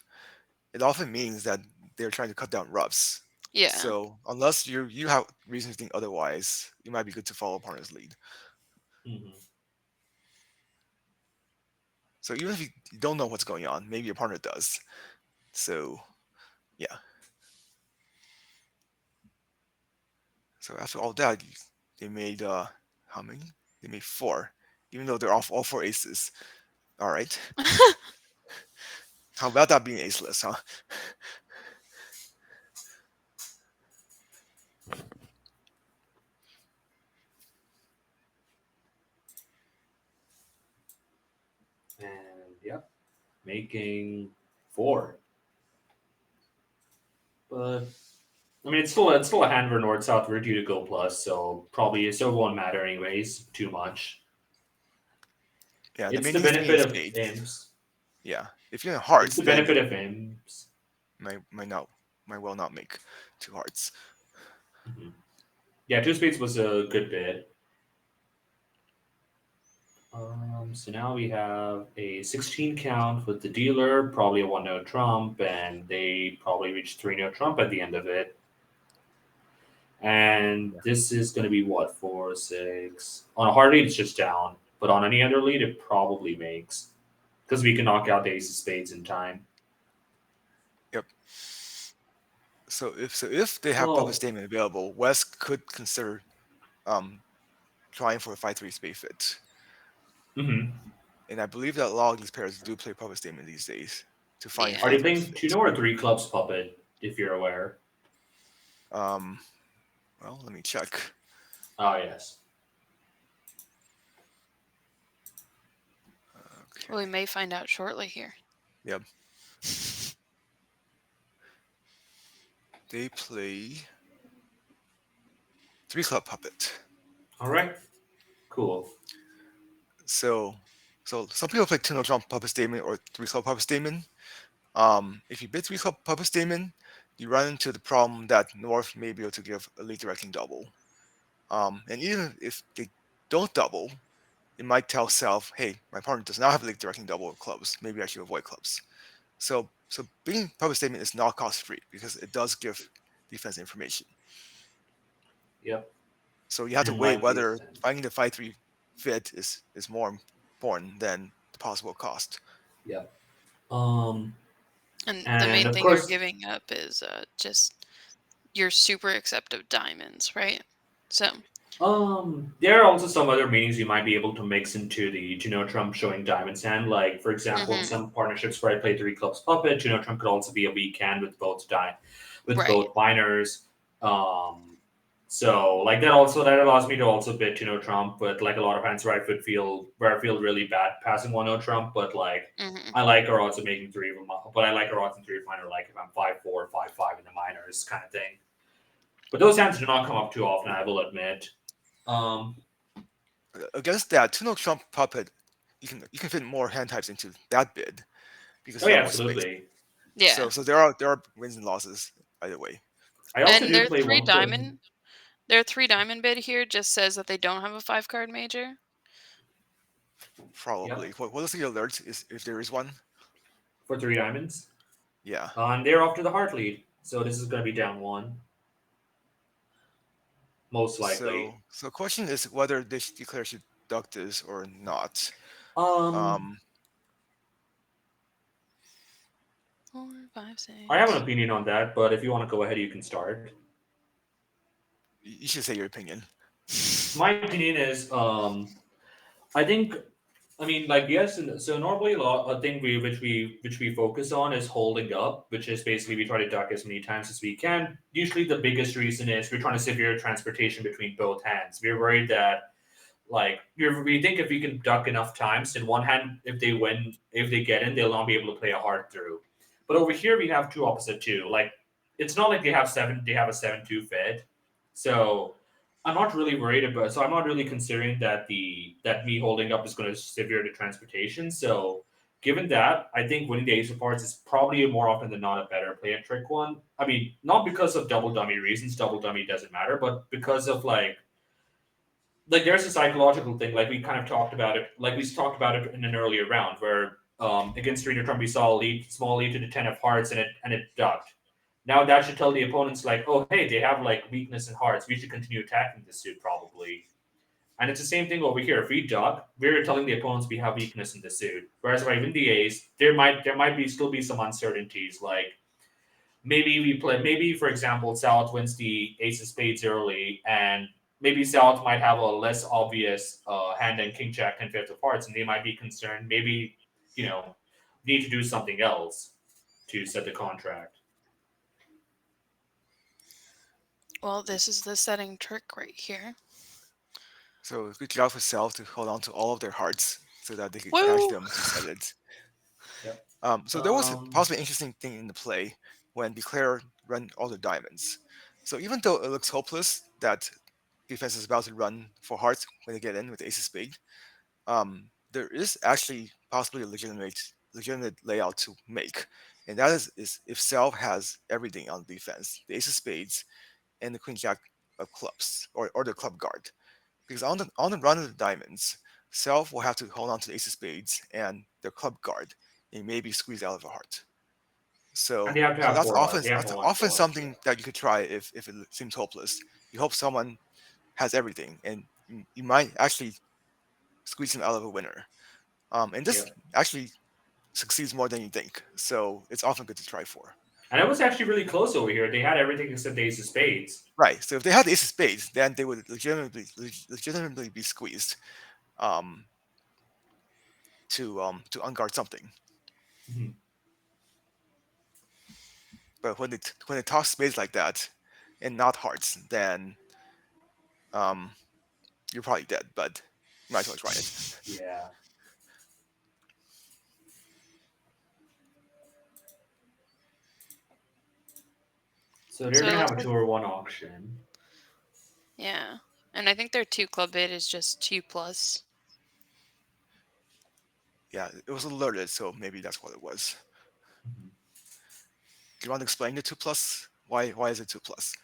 it often means that they're trying to cut down roughs. Yeah. So unless you have reason to think otherwise, it might be good to follow partner's lead. Mm-hmm. So even if you don't know what's going on, maybe your partner does. So yeah. So after all that, they made how many? They made 4, even though they're off all 4 aces. All right. How about that being aceless, huh? And yep, making 4. But I mean, it's still a hand for north south. We're due to go plus, so probably it won't matter anyways too much. Yeah, the It's main the thing is to be in benefit of spades. imps. Yeah, if you're in It's hearts, the then benefit of imps. might well not make 2 hearts. Mhm. Yeah, 2 spades was a good bit. So now we have a 16 count with the dealer, probably a 1-note trump, and they probably reach 3-note trump at the end of it. And Yeah. this is going to be what, 4, 6? On a hard lead, it's just down, but on any other lead, it probably makes. because we can knock out the ace of spades in time. Yep. So if they have public statement available, West could consider trying for a 5-3 spade fit. Mm-hmm. And I believe that a lot of these pairs do play public statement these days to find Yeah. Are they 5-3 playing fit. 2 or 3 clubs puppet, if you're aware? Well, let me check. Ah, yes. Okay. Well, we may find out shortly here. Yep. They play 3 club puppet. All right. Cool. So some people play 2 Trump puppet statement or 3 club puppet statement. If you bid 3 club puppet statement, you run into the problem that North may be able to give a lead directing double. And even if they don't double, it might tell Self, hey, my partner does not have a lead directing double of clubs. Maybe I should avoid clubs. So bidding puppet statement is not cost free because it does give defense information. Yep. So you have to And weigh like whether this, finding the 5-3 fit is more important than the possible cost. yep. And the And main of thing you're course, giving up is just your super acceptive diamonds, right? So there are also some other meanings you might be able to mix into the Juno Trump showing diamonds hand. Like, for example, in Mhm. some partnerships where I play 3 clubs puppet, Juno Trump could also be a weak hand with both Right. minors. So like that allows me to also bid Juno Trump with like a lot of hands where I feel really bad passing 1-0 Trump, but like Mhm. I like our odds of making 3 of them, but I like our odds in 3 of minor, like if I'm 5-4, 5-5 in the minors kind of thing. But those hands do not come up too often, I will admit. Against that, 2 Trump puppet, you can fit more hand types into that bid because Oh you yeah, have more space. absolutely. Yeah. So there are wins and losses either way. I also And do play one club. their 3 diamond bid here just says that they don't have a 5-card major. Probably. Yep, What is the alert is if there is one? for 3 diamonds. Yeah. And they're off to the heart lead, so this is going to be down 1, most likely. So the question is whether they should declare should duck this or not. Um, 4, 5, 6. I have an opinion on that, but if you want to go ahead, you can start. You should say your opinion. My opinion is, I think, I mean, like yes, and so normally a thing which we focus on is holding up, which is basically we try to duck as many times as we can. Usually, the biggest reason is we're trying to severe transportation between both hands. We're worried that like we think if we can duck enough times in one hand, if they get in, they'll not be able to play a hard through. But over here we have 2 opposite 2. Like it's not like they have 7-2 fed. So I'm not really worried about. So I'm not really considering that me holding up is going to severe the transportation. So given that, I think winning the ace of hearts is probably more often than not a better play and trick one. I mean, not because of double dummy reasons. Double dummy doesn't matter, but because of like there's a psychological thing, like we kind of talked about it, like we talked about it in an earlier round where against Rena Trump we saw a small lead to the 10 of hearts and it ducked. Now that should tell the opponents like, oh hey, they have like weakness in hearts. We should continue attacking this suit probably. And it's the same thing over here. If we duck, we're telling the opponents we have weakness in the suit. Whereas if I win the ace, there might be still be some uncertainties. Like maybe for example, South wins the ace of spades early, and maybe South might have a less obvious hand than King Jack and fifth of hearts, and they might be concerned. Maybe you know need to do something else to set the contract. Well, this is the setting trick right here. So good job for Self to hold on to all of their hearts so that they could cash Woo! them to set it. Yep. So there was a possibly interesting thing in the play when Declare run all the diamonds. So even though it looks hopeless that defense is about to run for hearts when they get in with the ace of spade, there is actually possibly a legitimate layout to make, and that is if Self has everything on defense, the ace of spades and the queen jack of clubs or the club guard, because on the run of the diamonds, Self will have to hold on to the ace of spades and their club guard and maybe squeeze out of a heart. And So they have to so have that's 4 hearts. They have that's to want often 4 hearts. something that you could try if it seems hopeless. You hope someone has everything, and you might actually squeeze him out of a winner. And this Yep. actually succeeds more than you think. So it's often good to try 4. And it was actually really close over here. They had everything except the ace of spades. Right. So if they had the ace of spades, then they would legitimately be squeezed um, to unguard something. Mhm. But when they toss spades like that and not hearts, then you're probably dead. But you might as well try it. Yeah. So they're So it gonna have looks a like 2-or-1 auction. yeah, and I think their 2 club bid is just 2+. Yeah, it was alerted, so maybe that's what it was. Mhm. Do you want to explain the 2+? Why is it 2+?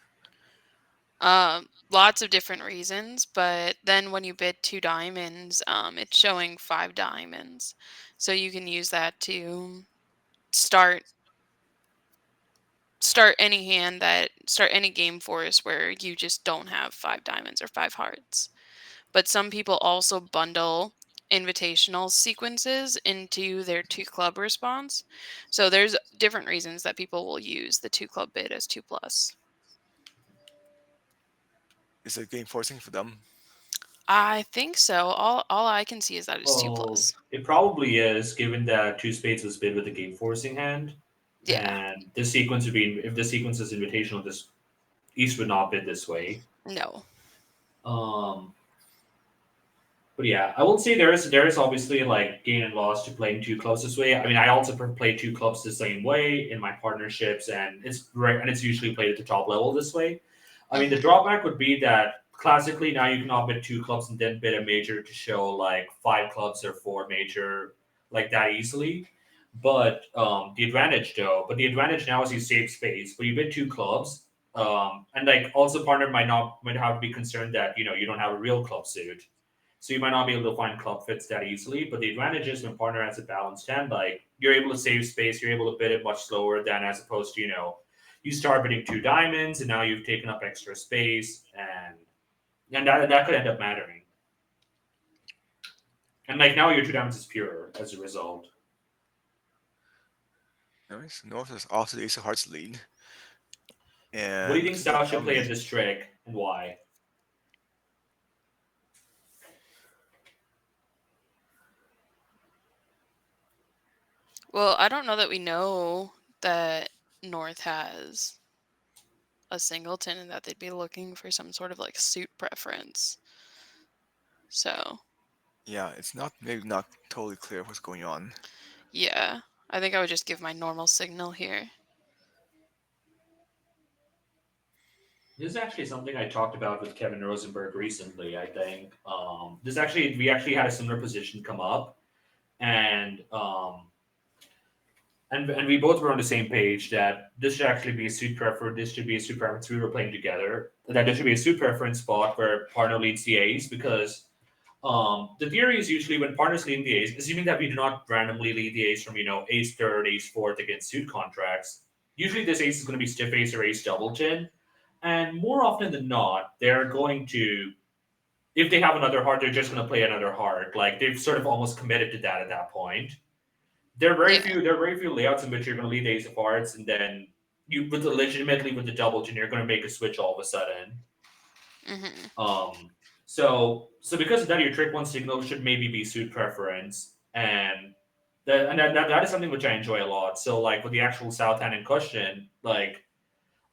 Lots of different reasons, but then when you bid 2 diamonds, it's showing 5 diamonds, so you can use that to start start any game for us where you just don't have 5 diamonds or 5 hearts. But some people also bundle invitational sequences into their 2 club response. So there's different reasons that people will use the 2 club bid as 2+. Is it game forcing for them? I think so. All I can see is that it's 2+. Well, it probably is, given that 2 spades was bid with a game forcing hand. Yeah. And this sequence would be, if the sequence is invitational, this East would not bid this way. No. Um, but yeah, I will say there is obviously like gain and loss to playing 2 clubs this way. I mean, I also play 2 clubs the same way in my partnerships, and it's usually played at the top level this way. I mean, the Mhm. drawback would be that classically now you cannot bid 2 clubs and then bid a major to show like 5 clubs or 4 major like that easily. But the advantage now is you save space. But you bid 2 clubs, and like also partner might have to be concerned that you don't have a real club suit, so you might not be able to find club fits that easily. But the advantage is when partner has a balanced hand, like you're able to save space, you're able to bid it much slower than as opposed to you start bidding 2 diamonds and now you've taken up extra space, and that could end up mattering. And like now your 2 diamonds is pure as a result. Nice. North is off to the ace of hearts lead. What do you And think South should play at this trick and why? Well, I don't know that we know that North has a singleton and that they'd be looking for some sort of like suit preference. So, yeah, it's maybe not totally clear what's going on. yeah, I think I would just give my normal signal here. This is actually something I talked about with Kevin Rosenberg recently. I think we actually had a similar position come up, and and we both were on the same page that this should actually be a suit preference. This should be a suit preference. We were playing together. That there should be a suit preference spot where partner leads the ace, because the theory is usually when partners lead the ace, assuming that we do not randomly lead the ace from ace third, ace fourth against suit contracts. Usually this ace is going to be stiff ace or ace double chin, and more often than not, they're going to, if they have another heart, they're just going to play another heart. Like they've sort of almost committed to that at that point. Yeah. There are very few layouts in which you're going to lead the ace of hearts, and then legitimately with the double chin, you're going to make a switch all of a sudden. Hmm. So because of that, your trick one signal should maybe be suit preference, and that is something which I enjoy a lot. So like with the actual south hand in question, like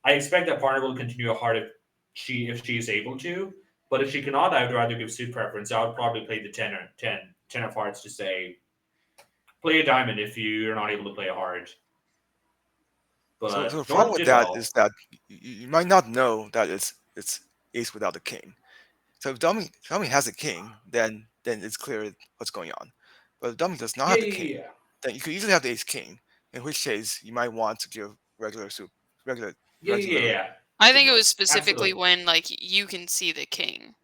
I expect that partner will continue a heart if she is able to, but if she cannot, I would rather give suit preference. I would probably play the 10 of hearts to say play a diamond if you're not able to play a heart. So the But problem North with did that well. is that you might not know that it's ace without a king. So if dummy has a king, then it's clear what's going on. But if dummy does not Yeah, have the yeah, king, yeah, then you could easily have the ace king, in which case you might want to give regular yeah, yeah, regular yeah. I think it was signals. specifically Absolutely. when like you can see the king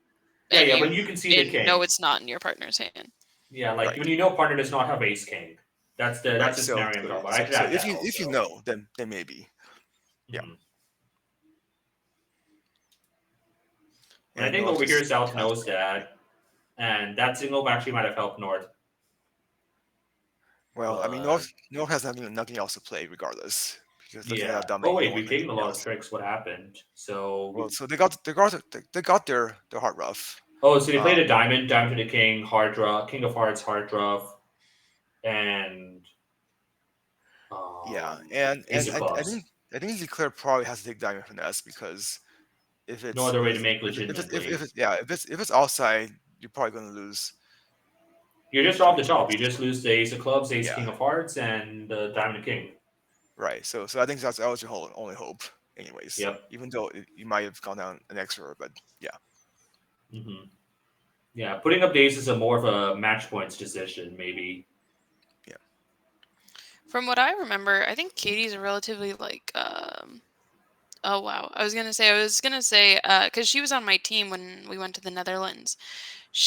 Yeah, and yeah. When you you can see the know king, it's not in your partner's hand. yeah, like Right. when partner does not have ace king. Right. That's the So scenario I'm so talking about. I so, should so add if that you also. know, then maybe. Yeah. Mhm. And I And think North over here is South knows casting. that, and that signal actually might have helped North. Well, I mean, But North has nothing else to play regardless because looking at yeah. that dummy, Oh you wait, don't we've want taken a anything lot of else. tricks. What happened? So Well, so they got their heart rough. oh, so they played a Um, diamond to the king, hard draw, king of hearts, hard draw, and yeah, um, and ace of I clubs. think Leclerc probably has to take diamond finesse because No other way to make legitimately. if it's outside, you're probably going to lose You're just three off the top. tricks. You just lose the ace of clubs, ace Yeah, king of hearts, and diamond king. right. So I think that was your only hope, anyways. Yep. Even though you might have gone down an extra, but yeah. Hmm. Yeah, putting up the ace is a more of a match points decision, maybe. Yeah. From what I remember, I think Katie's a relatively like oh wow. I was gonna say because she was on my team when we went to the Netherlands.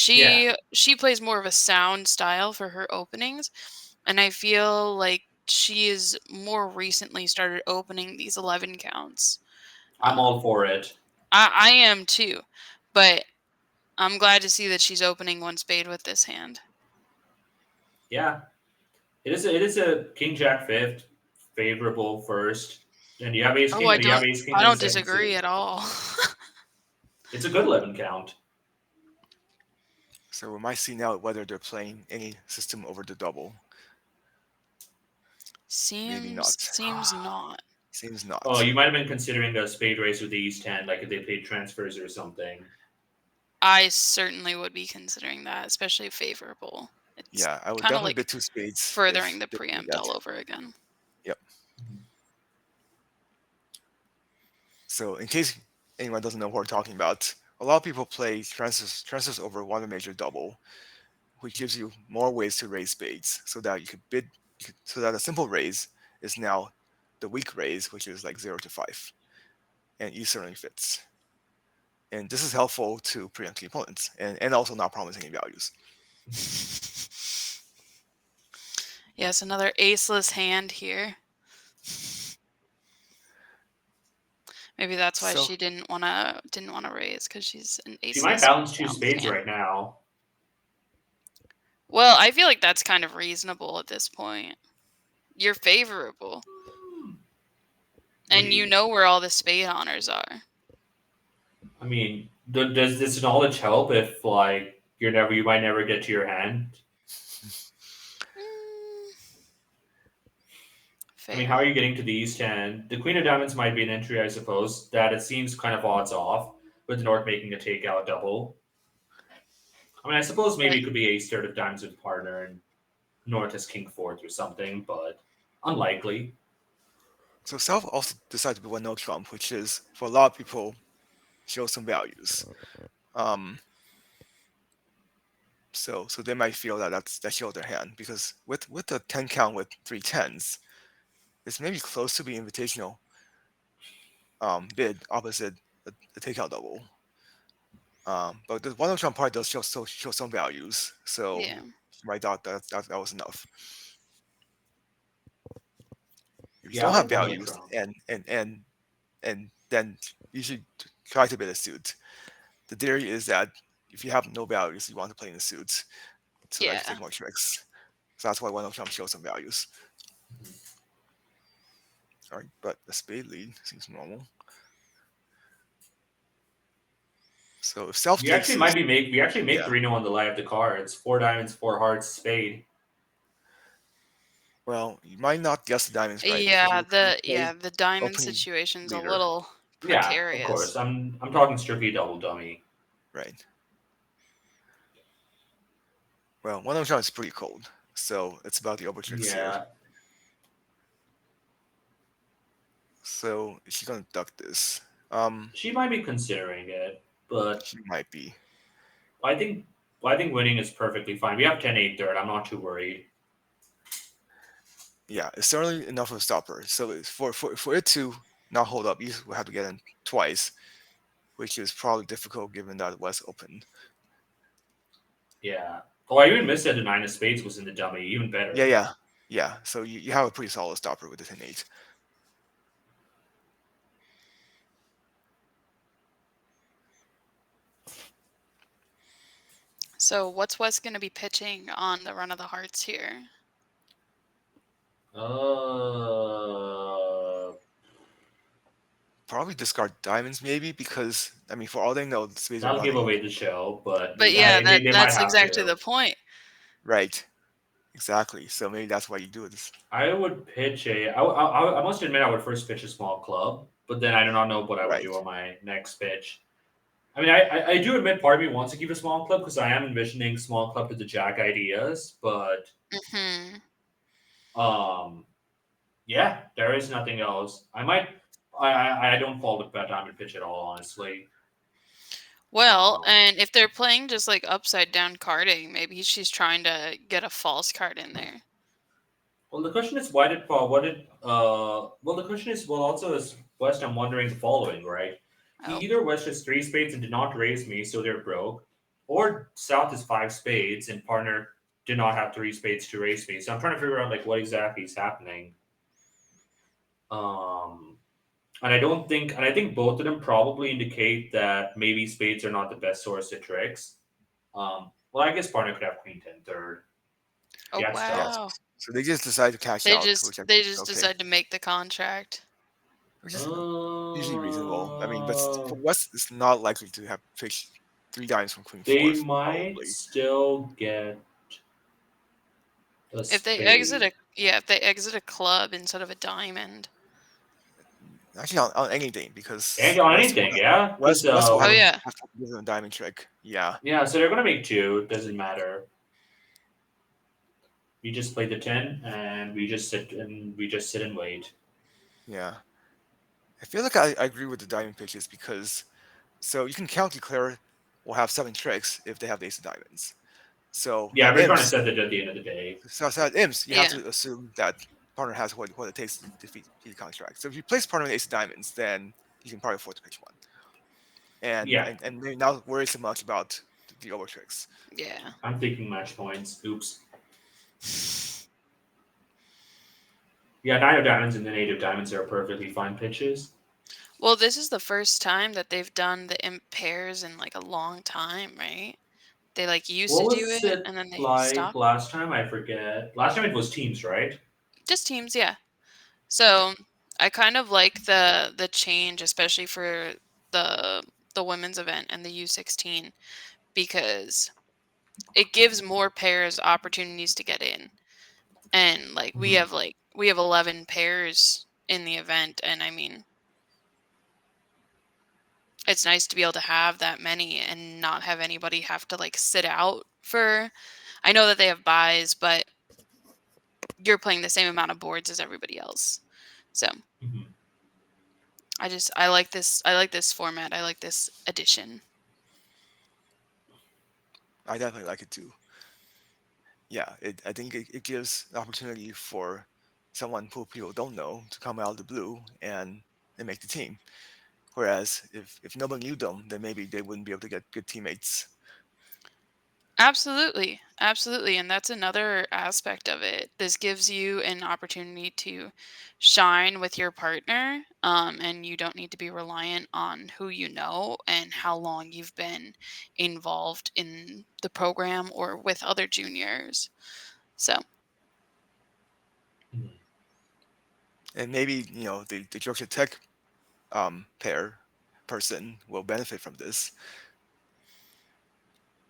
Yeah, She plays more of a sound style for her openings, and I feel like she is more recently started opening these 11 counts. I'm Um, all for it. I am too, but I'm glad to see that she's opening one spade with this hand. Yeah, it is a king jack fifth, favorable first, and you have ace Oh, king, and you have ace king I in the don't second disagree suit. at all. It's a good 11 count. So we might see now whether they're playing any system over the double. Maybe not. Seems not. Seems Oh, not. you might have been considering a spade race with the East 10, like if they played transfers or something. I certainly would be considering that, especially favorable. It's Yeah, I would kind of definitely like bid two spades furthering if the they did preempt that. all over again. Yep. So in case anyone doesn't know what we're talking about, a lot of people play transfers over one major double, which gives you more ways to raise spades, so that so that a simple raise is now the weak raise, which is like 0 to 5, and E certainly fits. And this is helpful to preempting opponents, and also not promising any values. Yes, another aceless hand here. Maybe that's why So she didn't wanna raise because she's an She might aceless balance two balanced spades hand. right now. Well, I feel like that's kind of reasonable at this point. You're favorable, and you Maybe. know where all the spade honors are. I mean, does this knowledge help if like you might never get to your hand? Mm, I mean, how fair. are you getting to the East 10? The Queen of Diamonds might be an entry, I suppose. That it seems kind of odds off, with the North making a takeout double. I mean, I suppose maybe But it could be Ace third of Diamonds with partner and North has King fourth or something, but unlikely. Self also decided to be one no trump, which is for a lot of people shows some values. Um, so they might feel that shows their hand because with the 10 count with 3 10s, it's maybe close to the invitational bid opposite the takeout double. But the one no trump part does show some values, so yeah, you might thought that was enough. If you Yeah, don't I have like one no values trump. and then you should try to bid a suit. The theory is that if you have no values, you want to play in the suits so that you yeah. take more tricks. So that's why one of them shows some values. All right, but the spade lead seems normal. So if self We takes actually this, might be make we actually make yeah. 3-0 on the lie of the cards. Four diamonds, four hearts, spade. Well, you might not guess the diamonds right because Yeah, you play the diamond opening situation's a leader, little Yeah, of course. precarious. I'm talking strictly double dummy. right? Well, one of them is pretty cold, so it's about the over tricks here. Yeah. So she's gonna duck this. She might be considering it, but She might be. I think winning is perfectly fine. We have 10-8 third. I'm not too worried. Yeah, it's certainly enough of a stopper. So for it to not hold up, you will have to get in twice, which is probably difficult given that it was open. Yeah. Oh, I even missed that the nine of spades was in the dummy. Even Yeah, better. yeah. So you have a pretty solid stopper with the 10-8. So what's West going to be pitching on the run of the hearts here? Uh, Probably discard diamonds, maybe, because I mean, for all they know, the spades are that'll give running. away the show, but But yeah, they might that's have exactly to. the point. Right. Exactly. So maybe that's why you do this. I would pitch a. I must admit, I would first pitch a small club, but then I do not know what I would do Right. on my next pitch. I mean, I do admit part of me wants to keep a small club because I am envisioning small club to the jack ideas, but Hmm. um, yeah, there is nothing else. I might. I don't fall with bet diamond pitch at all, honestly. Well, Um, and if they're playing just like upside down carding, maybe she's trying to get a false card in there. well, the question is, why did what did well the question is, well, also is West. I'm wondering the following, right? He Oh, either West has three spades and did not raise me, so they're broke, or South is five spades and partner did not have three spades to raise me. So I'm trying to figure out like what exactly is happening. Um, and I think both of them probably indicate that maybe spades are not the best source of tricks. Well, I guess partner could have queen 10 third. oh Yeah, it's tough. Yes. wow. So they just decide to cash out, which I They think is just okay, decide to make the contract. which is usually reasonable. I mean, but Uh, for West, it's not likely to have pitched three dimes from Queen they Four, might probably. still get a If they exit spade. a if they exit a club instead of a diamond. Actually, on anything, And because on anything, yeah? Because, West will Oh yeah. have to give them a diamond trick. Yeah, yeah, so they're going to make two. Doesn't matter. We just play the 10 and we just sit and wait. yeah. I feel like I agree with the diamond pitches because so you can count declare will have seven tricks if they have the ace of diamonds. So Yeah, at we're trying to imps, set it at the end of the day. at imps, you have Yeah. to assume that partner has what it takes to defeat the contract. So if you place partner with ace of diamonds, then you can probably afford to pitch one, Yeah, and maybe not worry so much about the over tricks. Yeah. I'm thinking match points. Oops. Yeah, nine of diamonds and then eight of diamonds are perfectly fine pitches. Well, this is the first time that they've done the imp pairs in like a long time, right? They like used What to do was it it and then they like stopped. last time? I forget. Last time it was teams, right? Just teams, yeah. Yeah, So I kind of like the change, especially for the the women's event and the U16, because it gives more pairs opportunities to get in. And Mhm. we have 11 pairs in the event, and I mean it's nice to be able to have that many and not have anybody have to like sit out for. I know that they have buys, but you're playing the same amount of boards as everybody else. So Mhm. I like this format. I like this addition. I definitely like it too. Yeah, I think it gives an opportunity for someone who people don't know to come out of the blue and make the team. Whereas if nobody knew them, then maybe they wouldn't be able to get good teammates. Absolutely. Absolutely. And that's another aspect of it. This gives you an opportunity to shine with your partner. And you don't need to be reliant on who you know and how long you've been involved in the program or with other juniors. So, Mhm. And maybe the Georgia Tech pair person will benefit from this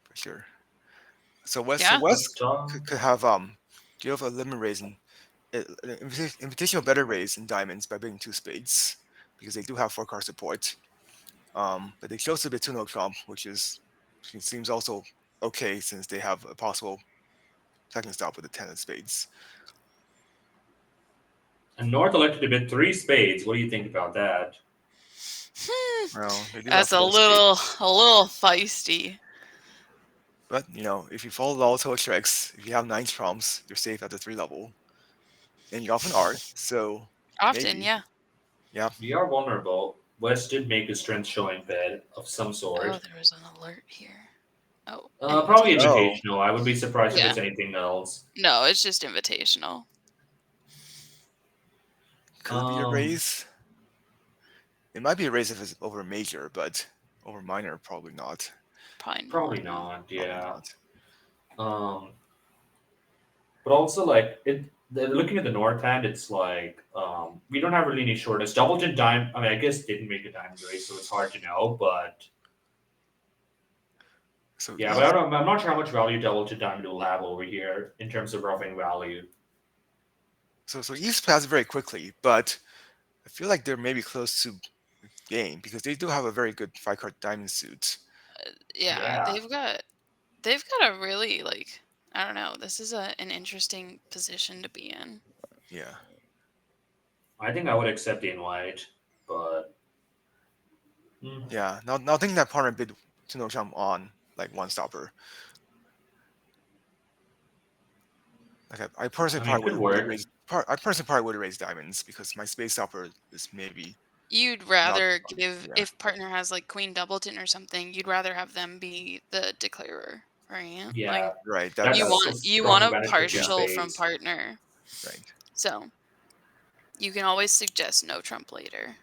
for sure. So yeah. Let's West talk. could have do you have a lemon raisin invitational better raise in diamonds by bringing two spades because they do have four card support. But they chose a bit to no trump, which seems also okay since they have a possible second stop with the ten of spades. And North elected to bid three spades. What do you think about that? Well, they do have That's four spades. a little feisty. But if you follow the auto tricks, if you have nine trumps, you're safe at the three level, and you often are. So Often, maybe, yeah. yeah. We are vulnerable. West did make a strength showing bid of some Oh, sort. there was an alert here. Oh, Probably invitation. Oh, invitational. I would be surprised if Yeah. it's anything else. No, it's just invitational. could it be a Um, raise? It might be a raise if it's over major, but over minor, probably not. Probably Probably not. No. not. Probably Yeah. not. Um, but also like it. looking at the north hand, it's like we don't have really any shortness. Doubleton Diamond. I mean, I guess didn't make a diamond race, so it's hard to know. But So yeah, but I don't, I'm not sure how much value Doubleton Diamond will have over here in terms of roughing value. so East passed very quickly, but I feel like they're maybe close to game because they do have a very good 5-card diamond suit. Yeah, Yeah, they've got a really like I don't know. This is an interesting position to be in. Yeah. I think I would accept the invite, but Yeah. Now thinking that partner bid to no jump on like one stopper. Like I I personally mean, it probably could would work. raise. I personally probably would raise diamonds because my space stopper is maybe You'd not. rather give Yeah. if partner has like Queen Doubleton or something. You'd rather have them be the declarer, right? Yeah, Like Right. that's you a That's want you want strong a advantage for two yeah. partial from spades. partner, Right. so you can always suggest no trump later.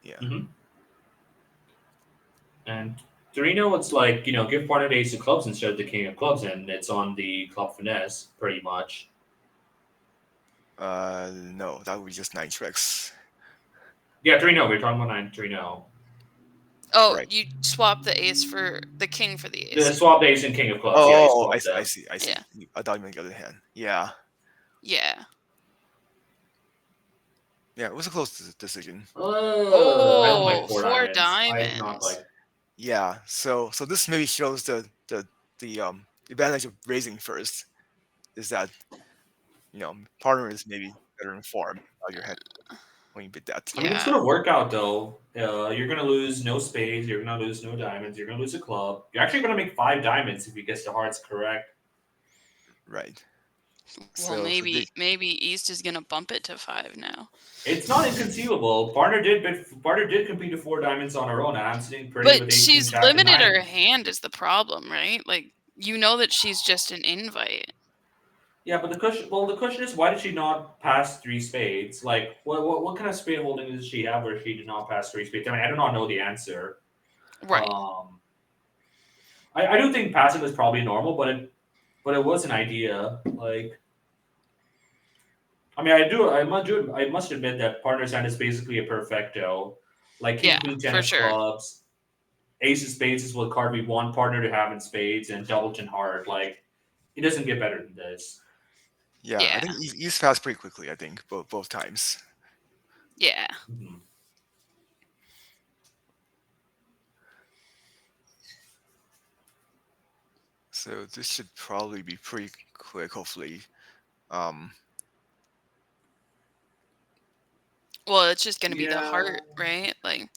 Yeah. Hmm. And Torino, it's like give partner the ace of clubs instead of the king of clubs, and it's on the club finesse pretty much. No, that would be just 9 tricks. Yeah, Torino. We're talking about nine Torino. Oh, Right. you swap the ace for the king for the The ace. swap the ace and king of clubs. Yeah, you Oh, swap I them. see. I see. Yeah, I thought you meant the other hand. Yeah. yeah. Yeah. It was a close decision. I don't like Oh, four four diamonds. I do not diamonds. like. Yeah. So this maybe shows the advantage of raising first is that partner is maybe better informed about your head when you bid that. I mean, it's Yeah. gonna work out though. You're gonna lose no spades. You're gonna lose no diamonds. You're gonna lose a club. You're actually gonna make five diamonds if you guess the hearts correct. Right. Well, So they maybe East is gonna bump it to 5 now. It's not inconceivable. Partner did compete to four diamonds on her own. And I'm sitting pretty But with ace king she's jack and limited her nine. hand is the problem, right? Like you know that she's just an invite. Yeah, but the question. Well, the question is, why did she not pass three spades? Like, what kind of spade holding does she have where she did not pass three spades? I mean, I do not know the answer. Right. I do think passing was probably normal, but it was an idea. Like, I mean, I must admit that partner's hand is basically a perfecto. Like king Yeah, queen ten for of sure. clubs, ace of spades is what card we want partner to have in spades, and doubleton heart. Like, it doesn't get better than this. yeah, I Yeah. think East passed pretty quickly. I think both times. Yeah. Mhm. So this should probably be pretty quick. Hopefully. Um. Well, it's just going to be the Yeah, heart, right? Like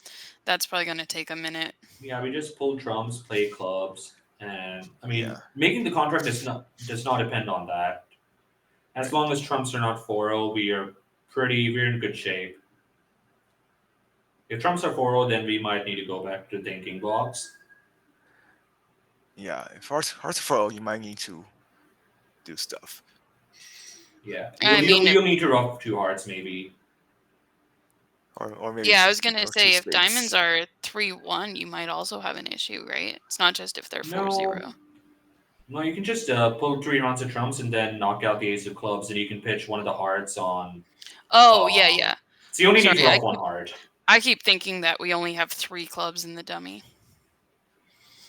that's probably going to take a minute. yeah. We just pull trumps, play clubs, and I Yeah. mean, making the contract does not depend on that. As Right. long as trumps are not 4-0, we're in good shape. If trumps are 4-0, then we might need to go back to thinking box. Yeah. If hearts throw, you might need to do stuff. Yeah, I mean, you'll need to rough two hearts maybe. Or maybe yeah, I was going to or two say if diamonds spades. are 3-1, you might also have an issue, right? It's not just if they're 4-0. No, no, you can just pull three rounds of trumps and then knock out the ace of clubs, and you can pitch one of the hearts on. Oh, yeah, yeah. So you only need to Sorry, rough one heart. I keep thinking that we only have 3 clubs in the dummy.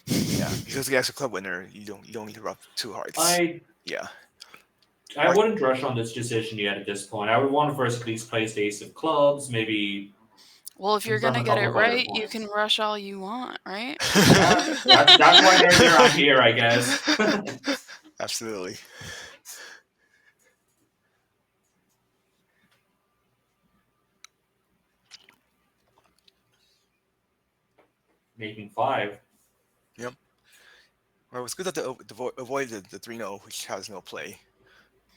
Yeah, because the extra club winner, you don't need to rub 2 hearts. Yeah. I wouldn't rush on this decision yet at this point. I would want to first at least place the ace of clubs, maybe Well, if you're confirm going to a get couple it of other right, you points. can rush all you want, right? Yeah, that's why they're there. I'm here, I guess. Absolutely. Making five. Yep. Well, it's good that they avoided the 3-0, which has no play.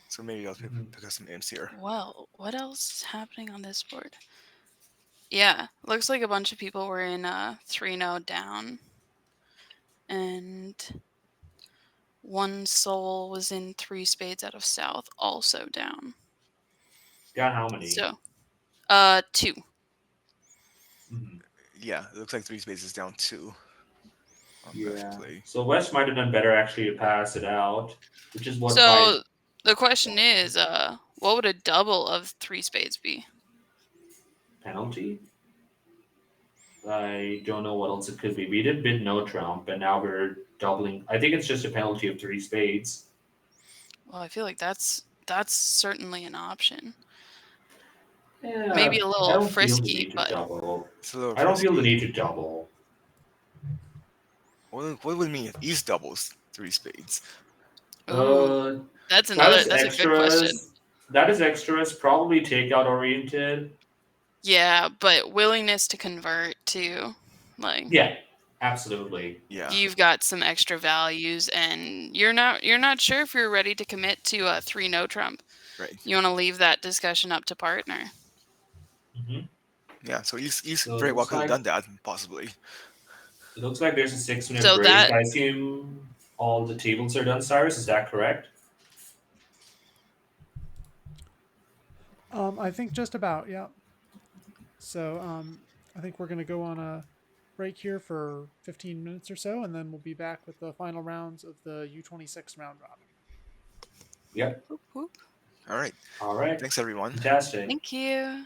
So maybe I'll pick up some imps here. Well, what else is happening on this board? Yeah, looks like a bunch of people were in 3-0 down. And one soul was in 3 spades out of south, also down. Down how many? So, 2. Mhm. Yeah, it looks like 3 spades is down 2 on left play. So West might have done better actually to pass it out, which is what So The question is, what would a double of 3 spades be? Penalty? I don't know what else it could be. We did bid no trump, and now we're doubling. I think it's just a penalty of 3 spades. Well, I feel like that's certainly an option. Yeah, Maybe a I little don't feel the frisky, need to but double. It's a little I don't feel the frisky. need to double. What would it mean if East doubles 3 spades? ooh, that's That is a good question. extras. That is extras. Probably takeout oriented. Yeah, but willingness to convert too. Like Yeah, absolutely. Yeah. you've got some extra values and you're not sure if you're ready to commit to a 3 no trump. Right. You want to leave that discussion up to partner. hmm Yeah. So East So it very well looks could have like done that possibly. it looks like there's a 6-minute So break. that I assume all the tables are done, Cyrus. Is that correct? I think just about, yeah. So I think we're going to go on a break here for 15 minutes or so, and then we'll be back with the final rounds of the U26 round robin. Yep. whoop, whoop. All right. All right. Thanks everyone. Fantastic. Thank you.